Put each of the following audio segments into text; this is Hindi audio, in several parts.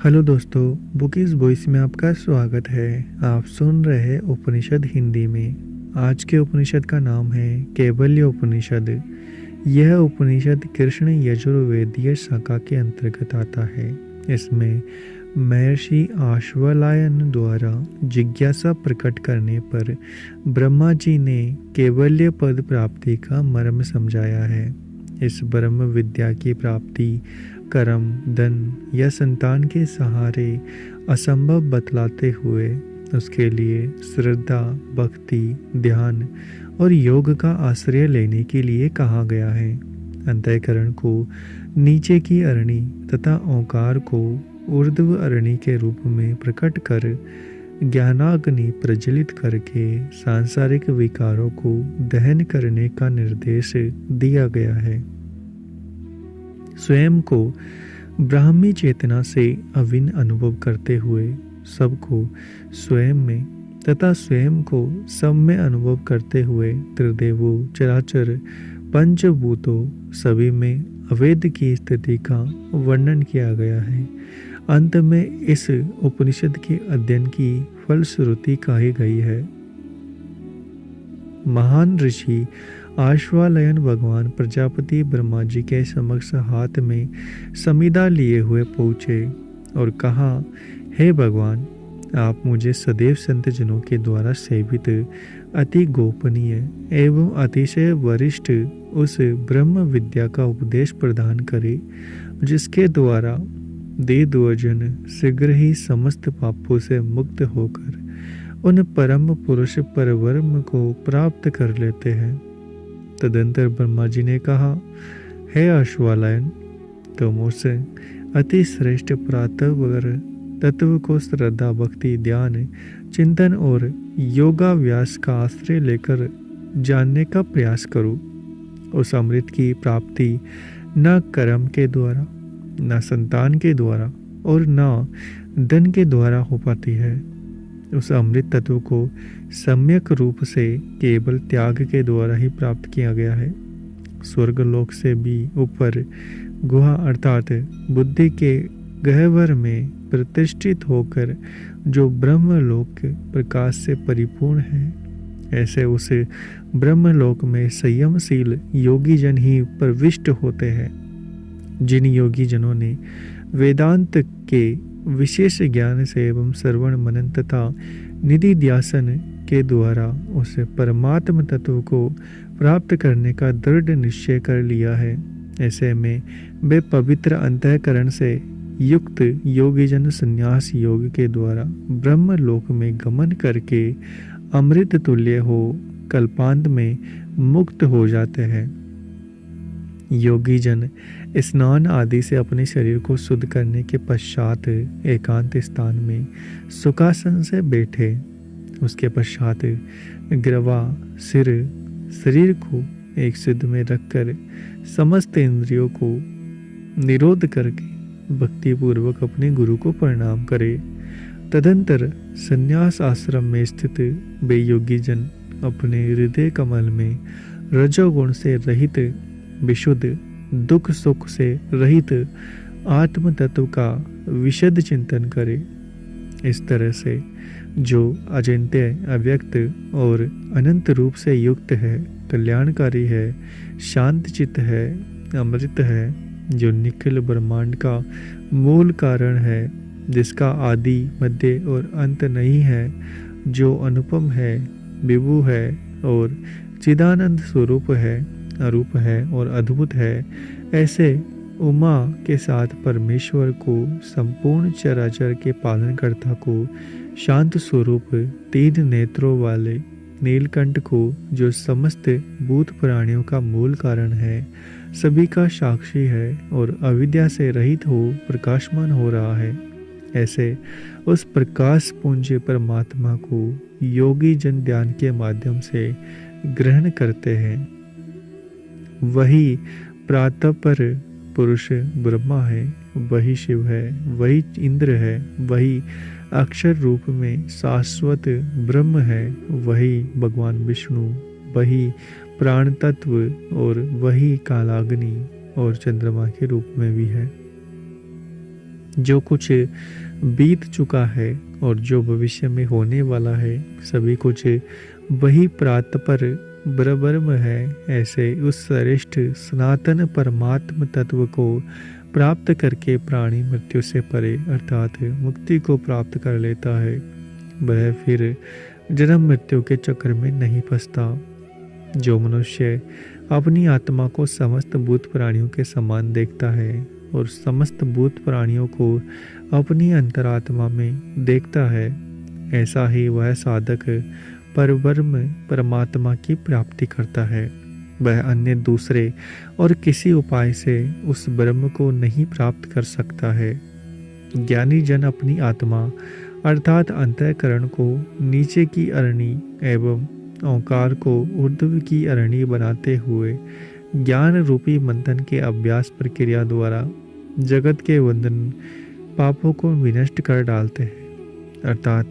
हेलो दोस्तों, बुकीज वॉइस में आपका स्वागत है। आप सुन रहे हैं उपनिषद हिंदी में। आज के उपनिषद का नाम है कैवल्य उपनिषद। यह उपनिषद कृष्ण यजुर्वेदीय शाखा के अंतर्गत आता है। इसमें महर्षि आश्वलायन द्वारा जिज्ञासा प्रकट करने पर ब्रह्मा जी ने कैवल्य पद प्राप्ति का मर्म समझाया है। इस ब्रह्म विद्या की प्राप्ति कर्म, धन या संतान के सहारे असंभव बतलाते हुए उसके लिए श्रद्धा, भक्ति, ध्यान और योग का आश्रय लेने के लिए कहा गया है। अंतःकरण को नीचे की अरणि तथा ओंकार को ऊर्ध्व अरणि के रूप में प्रकट कर ज्ञानाग्नि प्रज्वलित करके सांसारिक विकारों को दहन करने का निर्देश दिया गया है। स्वयं को ब्राह्मी चेतना से अभिन्न अनुभव करते हुए सबको स्वयं में तथा स्वयं को सब में अनुभव करते हुए त्रिदेवों, चराचर, पंचभूतों सभी में अवेद की स्थिति का वर्णन किया गया है। अंत में इस उपनिषद के अध्ययन की फलश्रुति कही गई है। महान ऋषि आश्वालयन भगवान प्रजापति ब्रह्मा जी के समक्ष हाथ में समिधा लिए हुए पहुँचे और कहा, हे भगवान, आप मुझे सदैव संत जनों के द्वारा सेवित अति गोपनीय एवं अतिशय वरिष्ठ उस ब्रह्म विद्या का उपदेश प्रदान करें, जिसके द्वारा देवजन शीघ्र ही समस्त पापों से मुक्त होकर उन परम पुरुष परब्रह्म को प्राप्त कर लेते हैं। तदंतर ब्रह्मा जी ने कहा, हे आश्वालायन, तुम उस अति श्रेष्ठ प्रातःवर तत्व को श्रद्धा, भक्ति, ध्यान, चिंतन और योगाभ्यास का आश्रय लेकर जानने का प्रयास करो। उस अमृत की प्राप्ति न कर्म के द्वारा, न संतान के द्वारा और न धन के द्वारा हो पाती है। उस अमृत तत्व को सम्यक रूप से केवल त्याग के द्वारा ही प्राप्त किया गया है। स्वर्ग लोक से भी ऊपर गुहा अर्थात बुद्धि के गह्वर में प्रतिष्ठित होकर जो ब्रह्मलोक प्रकाश से परिपूर्ण है, ऐसे उस ब्रह्मलोक में संयमशील योगी जन ही प्रविष्ट होते हैं। जिन योगी जनों ने वेदांत के विशेष ज्ञान से एवं श्रवण, मनन तथा निधि ध्यासन के द्वारा उस परमात्म तत्व को प्राप्त करने का दृढ़ निश्चय कर लिया है, ऐसे में वे पवित्र अंतःकरण से युक्त योगी जन संन्यास योग के द्वारा ब्रह्म लोक में गमन करके अमृत तुल्य हो कल्पांत में मुक्त हो जाते हैं। योगी जन स्नान आदि से अपने शरीर को शुद्ध करने के पश्चात एकांत स्थान में सुखासन से बैठे। उसके पश्चात ग्रवा सिर शरीर को एक सिद्ध में रखकर समस्त इंद्रियों को निरोध करके भक्ति पूर्वक अपने गुरु को प्रणाम करे। तदंतर संन्यास आश्रम में स्थित वे योगी जन अपने हृदय कमल में रजोगुण से रहित, विशुद्ध, दुख सुख से रहित आत्म तत्व का विशद चिंतन करे। इस तरह से जो अचिंत्य, अव्यक्त और अनंत रूप से युक्त है, कल्याणकारी है, शांत चित्त है, अमृत है, जो निखिल ब्रह्मांड का मूल कारण है, जिसका आदि, मध्य और अंत नहीं है, जो अनुपम है, विभु है और चिदानंद स्वरूप है, अरूप है और अद्भुत है, ऐसे उमा के साथ परमेश्वर को, संपूर्ण चराचर के पालनकर्ता को, शांत स्वरूप तीन नेत्रों वाले नीलकंठ को, जो समस्त भूत प्राणियों का मूल कारण है, सभी का साक्षी है और अविद्या से रहित हो प्रकाशमान हो रहा है, ऐसे उस प्रकाश पुंज परमात्मा को योगी जन ध्यान के माध्यम से ग्रहण करते हैं। वही प्रातः पर पुरुष ब्रह्मा है, वही शिव है, वही इंद्र है, वही अक्षर रूप में शाश्वत ब्रह्म है, वही भगवान विष्णु, वही प्राण तत्व और वही कालाग्नि और चंद्रमा के रूप में भी है। जो कुछ बीत चुका है और जो भविष्य में होने वाला है, सभी कुछ वही प्रातपर ब्रह्म है। ऐसे उस श्रेष्ठ सनातन परमात्म तत्व को प्राप्त करके प्राणी मृत्यु से परे अर्थात मुक्ति को प्राप्त कर लेता है। वह फिर जन्म मृत्यु के चक्र में नहीं फंसता। जो मनुष्य अपनी आत्मा को समस्त भूत प्राणियों के समान देखता है और समस्त भूत प्राणियों को अपनी अंतरात्मा में देखता है, ऐसा ही वह साधक परब्रह्म परमात्मा की प्राप्ति करता है। वह अन्य दूसरे और किसी उपाय से उस ब्रह्म को नहीं प्राप्त कर सकता है। ज्ञानी जन अपनी आत्मा अर्थात अंतःकरण को नीचे की अरणी एवं ओंकार को ऊर्ध्व की अरणी बनाते हुए ज्ञान रूपी मंथन के अभ्यास प्रक्रिया द्वारा जगत के बंधन पापों को विनष्ट कर डालते हैं, अर्थात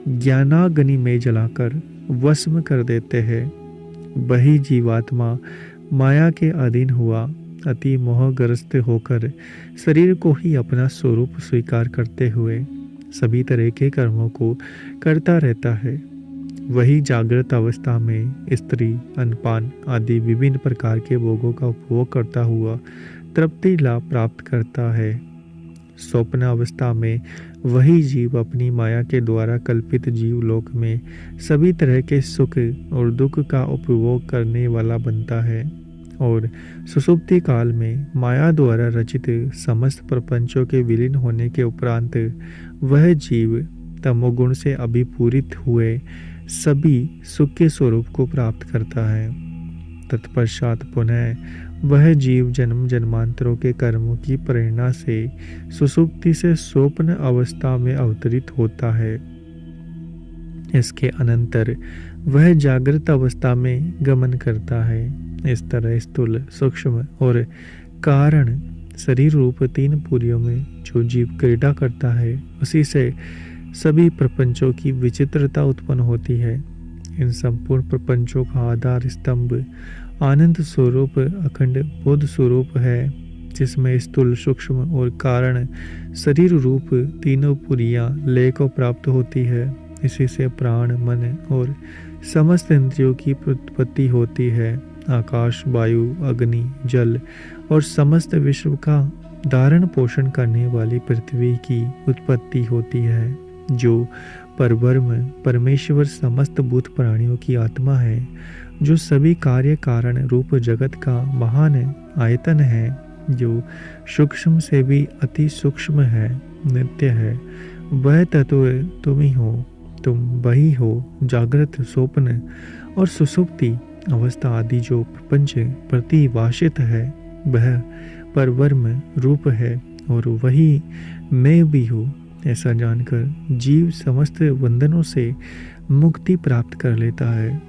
ज्ञानाग्नि में जलाकर वश कर देते हैं। वही जीवात्मा माया के अधीन हुआ अति मोहग्रस्त होकर शरीर को ही अपना स्वरूप स्वीकार करते हुए सभी तरह के कर्मों को करता रहता है। वही जागृत अवस्था में स्त्री अनपान आदि विभिन्न प्रकार के भोगों का उपभोग करता हुआ तृप्ति लाभ प्राप्त करता है। स्वप्न अवस्था में वही जीव अपनी माया के द्वारा कल्पित जीवलोक में सभी तरह के सुख और दुख का उपभोग करने वाला बनता है और सुषुप्ति काल में माया द्वारा रचित समस्त प्रपंचों के विलीन होने के उपरांत वह जीव तमोगुण से अभिपूरित हुए सभी सुख के स्वरूप को प्राप्त करता है। तत्पश्चात पुनः वह जीव जन्म जन्मांतरों के कर्मों की प्रेरणा से सुषुप्ति से स्वप्न अवस्था में अवतरित होता है। इसके अनंतर वह जागृत अवस्था में गमन करता है। इस तरह स्थूल सूक्ष्म और कारण शरीर रूप तीन पुरियों में जो जीव क्रीड़ा करता है, उसी से सभी प्रपंचों की विचित्रता उत्पन्न होती है। इन संपूर्ण प्रपंचों का आधार स्तंभ आनंद स्वरूप अखंड बोध स्वरूप है, जिसमें स्थूल सूक्ष्म और कारण शरीर रूप तीनों पुरियां लय को प्राप्त होती है। इसी से प्राण मन और समस्त इंद्रियों की उत्पत्ति होती है। आकाश वायु अग्नि जल और समस्त विश्व का धारण पोषण करने वाली पृथ्वी की उत्पत्ति होती है। जो परब्रह्म परमेश्वर समस्त भूत प्राणियों की आत्मा है, जो सभी कार्य कारण रूप जगत का महान आयतन है, जो सूक्ष्म से भी अति सूक्ष्म है, नित्य है, वह तत्व तुम ही हो। तुम वही हो जागृत स्वप्न और सुषुप्ति अवस्था आदि जो प्रपंच प्रतिभाषित है, वह परब्रह्म रूप है और वही मैं भी हूँ। ऐसा जानकर जीव समस्त बंधनों से मुक्ति प्राप्त कर लेता है।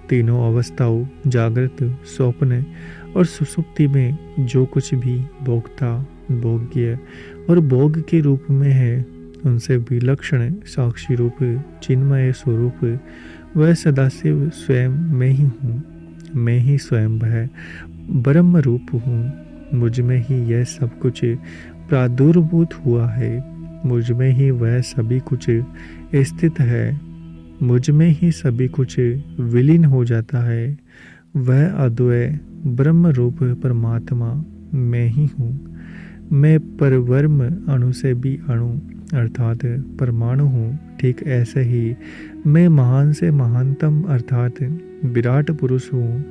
तीनों अवस्थाओं जागृत स्वप्न और सुषुप्ति में जो कुछ भी भोक्ता भोग्य और भोग के रूप में है, उनसे विलक्षण साक्षी रूप चिन्मय स्वरूप वह सदाशिव स्वयं मैं ही हूँ। मैं ही स्वयं वह ब्रह्म रूप हूँ। मुझ में ही यह सब कुछ प्रादुर्भूत हुआ है। मुझ में ही वह सभी कुछ स्थित है। मुझ में ही सभी कुछ विलीन हो जाता है। वह अद्वय ब्रह्म रूप परमात्मा मैं ही हूँ। मैं परब्रह्म अणु से भी अणु अर्थात परमाणु हूँ। ठीक ऐसे ही मैं महान से महानतम अर्थात विराट पुरुष हूँ।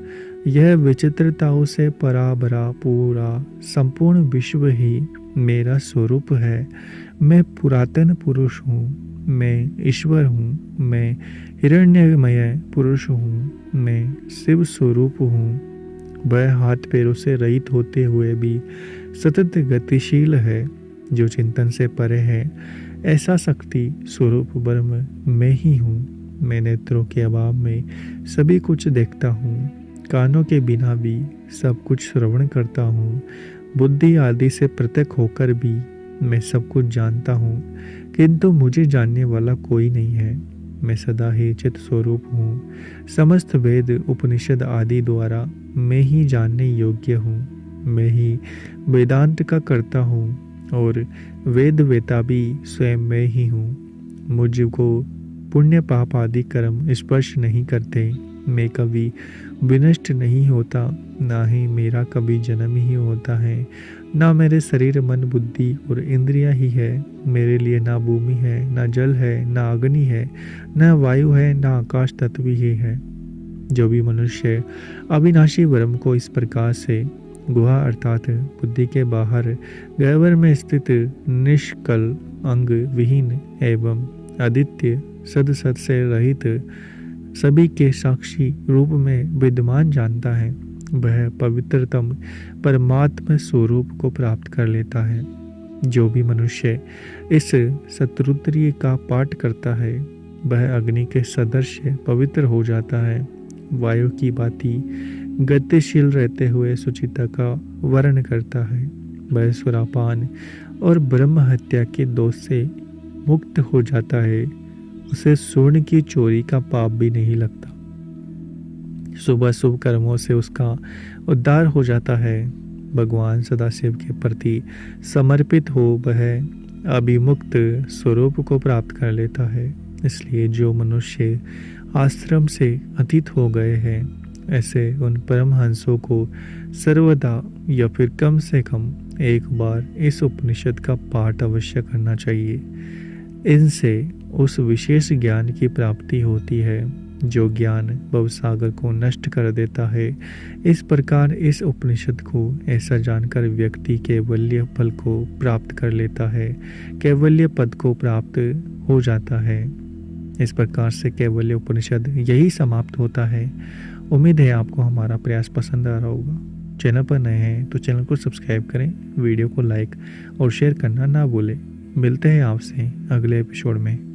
यह विचित्रताओं से पराभरा पूरा संपूर्ण विश्व ही मेरा स्वरूप है। मैं पुरातन पुरुष हूँ। मैं ईश्वर हूँ। मैं हिरण्यमय पुरुष हूँ। मैं शिव स्वरूप हूँ। वह हाथ पैरों से रहित होते हुए भी सतत गतिशील है, जो चिंतन से परे है। ऐसा शक्ति स्वरूप ब्रह्म मैं ही हूँ। मैं नेत्रों के अभाव में सभी कुछ देखता हूँ। कानों के बिना भी सब कुछ श्रवण करता हूँ। बुद्धि आदि से पृथक होकर भी मैं सब कुछ जानता हूँ, किंतु मुझे जानने वाला कोई नहीं है। मैं सदा ही चित स्वरूप हूँ। समस्त वेद उपनिषद आदि द्वारा मैं ही जानने योग्य हूँ। मैं ही वेदांत का कर्ता हूँ और वेद वेता भी स्वयं मैं ही हूँ। मुझको पुण्य पाप आदि कर्म स्पर्श नहीं करते। मैं कभी विनष्ट नहीं होता, ना ही मेरा कभी जन्म ही होता है। ना मेरे शरीर मन बुद्धि और इंद्रियां ही है। मेरे लिए ना भूमि है, ना जल है, ना अग्नि है, ना वायु है, ना आकाश तत्व ही है। जो भी मनुष्य अविनाशी ब्रह्म को इस प्रकार से गुहा अर्थात बुद्धि के बाहर गह्वर में स्थित निष्कल अंग विहीन एवं आदित्य सद सद से रहित सभी के साक्षी रूप में विद्यमान जानता है, वह पवित्रतम परमात्मा स्वरूप को प्राप्त कर लेता है। जो भी मनुष्य इस शतरुद्री का पाठ करता है, वह अग्नि के सदृश पवित्र हो जाता है। वायु की भांति गतिशील रहते हुए सुचिता का वर्ण करता है। वह सुरापान और ब्रह्म हत्या के दोष से मुक्त हो जाता है। उसे स्वर्ण की चोरी का पाप भी नहीं लगता। शुभ शुभ कर्मों से उसका उद्धार हो जाता है। भगवान सदाशिव के प्रति समर्पित हो वह अभिमुक्त स्वरूप को प्राप्त कर लेता है। इसलिए जो मनुष्य आश्रम से अतीत हो गए हैं, ऐसे उन परमहंसों को सर्वदा या फिर कम से कम एक बार इस उपनिषद का पाठ अवश्य करना चाहिए। इनसे उस विशेष ज्ञान की प्राप्ति होती है जो ज्ञान भवसागर को नष्ट कर देता है। इस प्रकार इस उपनिषद को ऐसा जानकर व्यक्ति कैवल्य फल को प्राप्त कर लेता है, कैवल्य पद को प्राप्त हो जाता है। इस प्रकार से कैवल्य उपनिषद यही समाप्त होता है। उम्मीद है आपको हमारा प्रयास पसंद आ रहा होगा। चैनल पर नए हैं तो चैनल को सब्सक्राइब करें, वीडियो को लाइक और शेयर करना ना भूलें। मिलते हैं आपसे अगले एपिसोड में।